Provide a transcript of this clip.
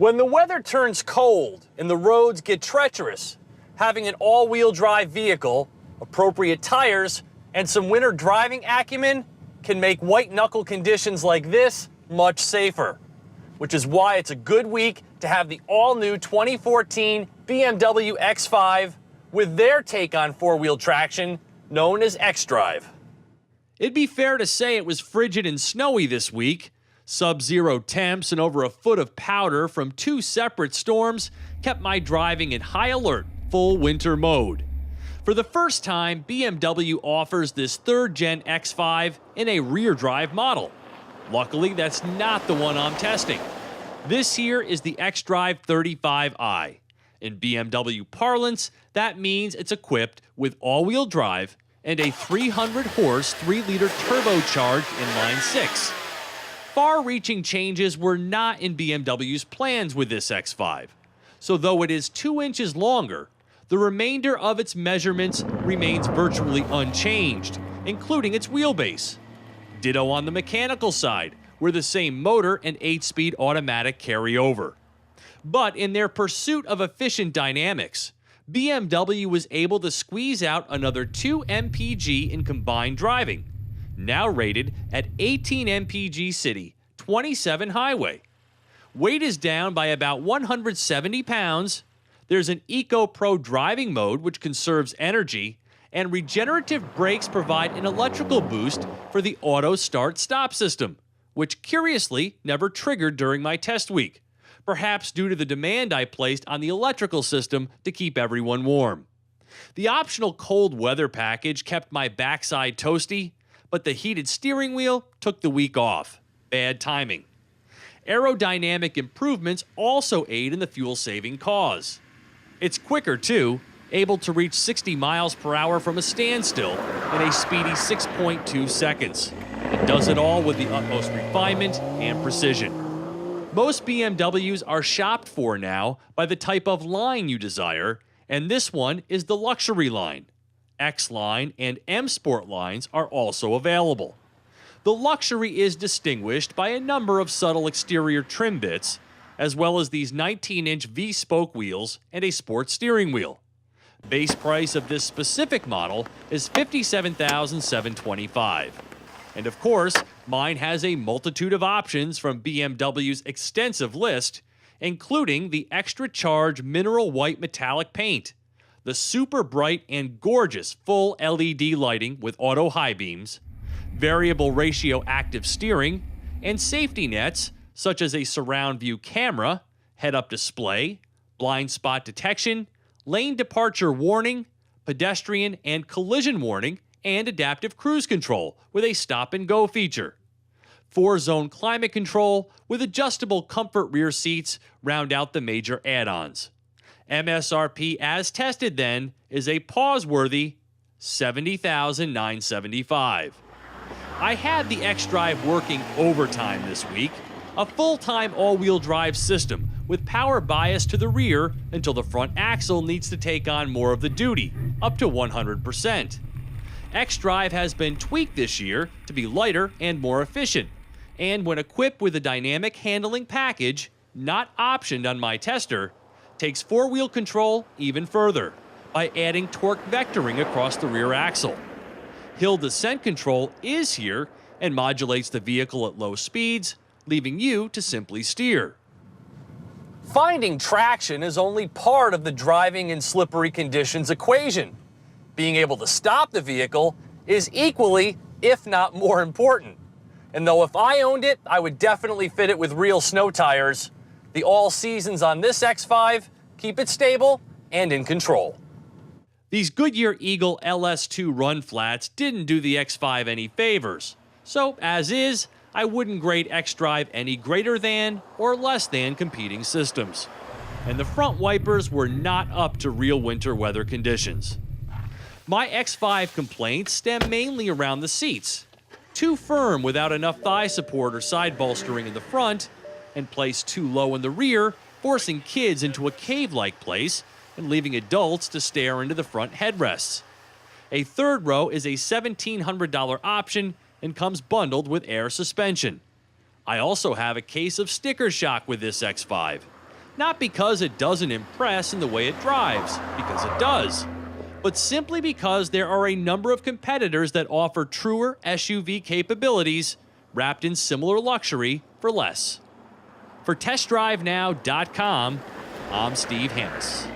When the weather turns cold and the roads get treacherous, having an all-wheel drive vehicle, appropriate tires, and some winter driving acumen can make white-knuckle conditions like this much safer. Which is why it's a good week to have the all-new 2014 BMW X5 with their take on four-wheel traction, known as xDrive. It'd be fair to say it was frigid and snowy this week. Sub-zero temps and over a foot of powder from two separate storms kept my driving in high alert, full winter mode. For the first time, BMW offers this third-gen X5 in a rear-drive model. Luckily, that's not the one I'm testing. This here is the xDrive 35i. In BMW parlance, that means it's equipped with all-wheel drive and a 300-horse 3-liter turbocharged inline 6. Far-reaching changes were not in BMW's plans with this X5. So though it is 2 inches longer, the remainder of its measurements remains virtually unchanged, including its wheelbase. Ditto on the mechanical side, where the same motor and 8-speed automatic carry over. But in their pursuit of efficient dynamics, BMW was able to squeeze out another 2 mpg in combined driving, now rated at 18 mpg city, 27 highway. Weight is down by about 170 pounds. There's an Eco Pro driving mode which conserves energy, and regenerative brakes provide an electrical boost for the auto start-stop system, which curiously never triggered during my test week, perhaps due to the demand I placed on the electrical system to keep everyone warm. The optional cold weather package kept my backside toasty, but the heated steering wheel took the week off. Bad timing. Aerodynamic improvements also aid in the fuel-saving cause. It's quicker too, able to reach 60 miles per hour from a standstill in a speedy 6.2 seconds. It does it all with the utmost refinement and precision. Most BMWs are shopped for now by the type of line you desire, and this one is the luxury line. X-Line and M-Sport lines are also available. The luxury is distinguished by a number of subtle exterior trim bits, as well as these 19-inch V-spoke wheels and a sports steering wheel. Base price of this specific model is $57,725. And of course, mine has a multitude of options from BMW's extensive list, including the extra charge mineral white metallic paint, the super bright and gorgeous full LED lighting with auto high beams, variable ratio active steering, and safety nets such as a surround view camera, head-up display, blind spot detection, lane departure warning, pedestrian and collision warning, and adaptive cruise control with a stop-and-go feature. 4-zone climate control with adjustable comfort rear seats round out the major add-ons. MSRP as tested then is a pause-worthy $70,975. I had the xDrive working overtime this week, a full-time all-wheel drive system with power bias to the rear until the front axle needs to take on more of the duty, up to 100%. xDrive has been tweaked this year to be lighter and more efficient, and when equipped with a dynamic handling package, not optioned on my tester, takes four-wheel control even further by adding torque vectoring across the rear axle. Hill descent control is here and modulates the vehicle at low speeds, leaving you to simply steer. Finding traction is only part of the driving in slippery conditions equation. Being able to stop the vehicle is equally, if not more important. And though if I owned it, I would definitely fit it with real snow tires, the all-seasons on this X5 keep it stable and in control. These Goodyear Eagle LS2 run flats didn't do the X5 any favors, so as is, I wouldn't grade xDrive any greater than or less than competing systems. And the front wipers were not up to real winter weather conditions. My X5 complaints stem mainly around the seats. Too firm without enough thigh support or side bolstering in the front, and placed too low in the rear, forcing kids into a cave-like place and leaving adults to stare into the front headrests. A third row is a $1,700 option and comes bundled with air suspension. I also have a case of sticker shock with this X5. Not because it doesn't impress in the way it drives, because it does, but simply because there are a number of competitors that offer truer SUV capabilities wrapped in similar luxury for less. For TestDriveNow.com, I'm Steve Hannis.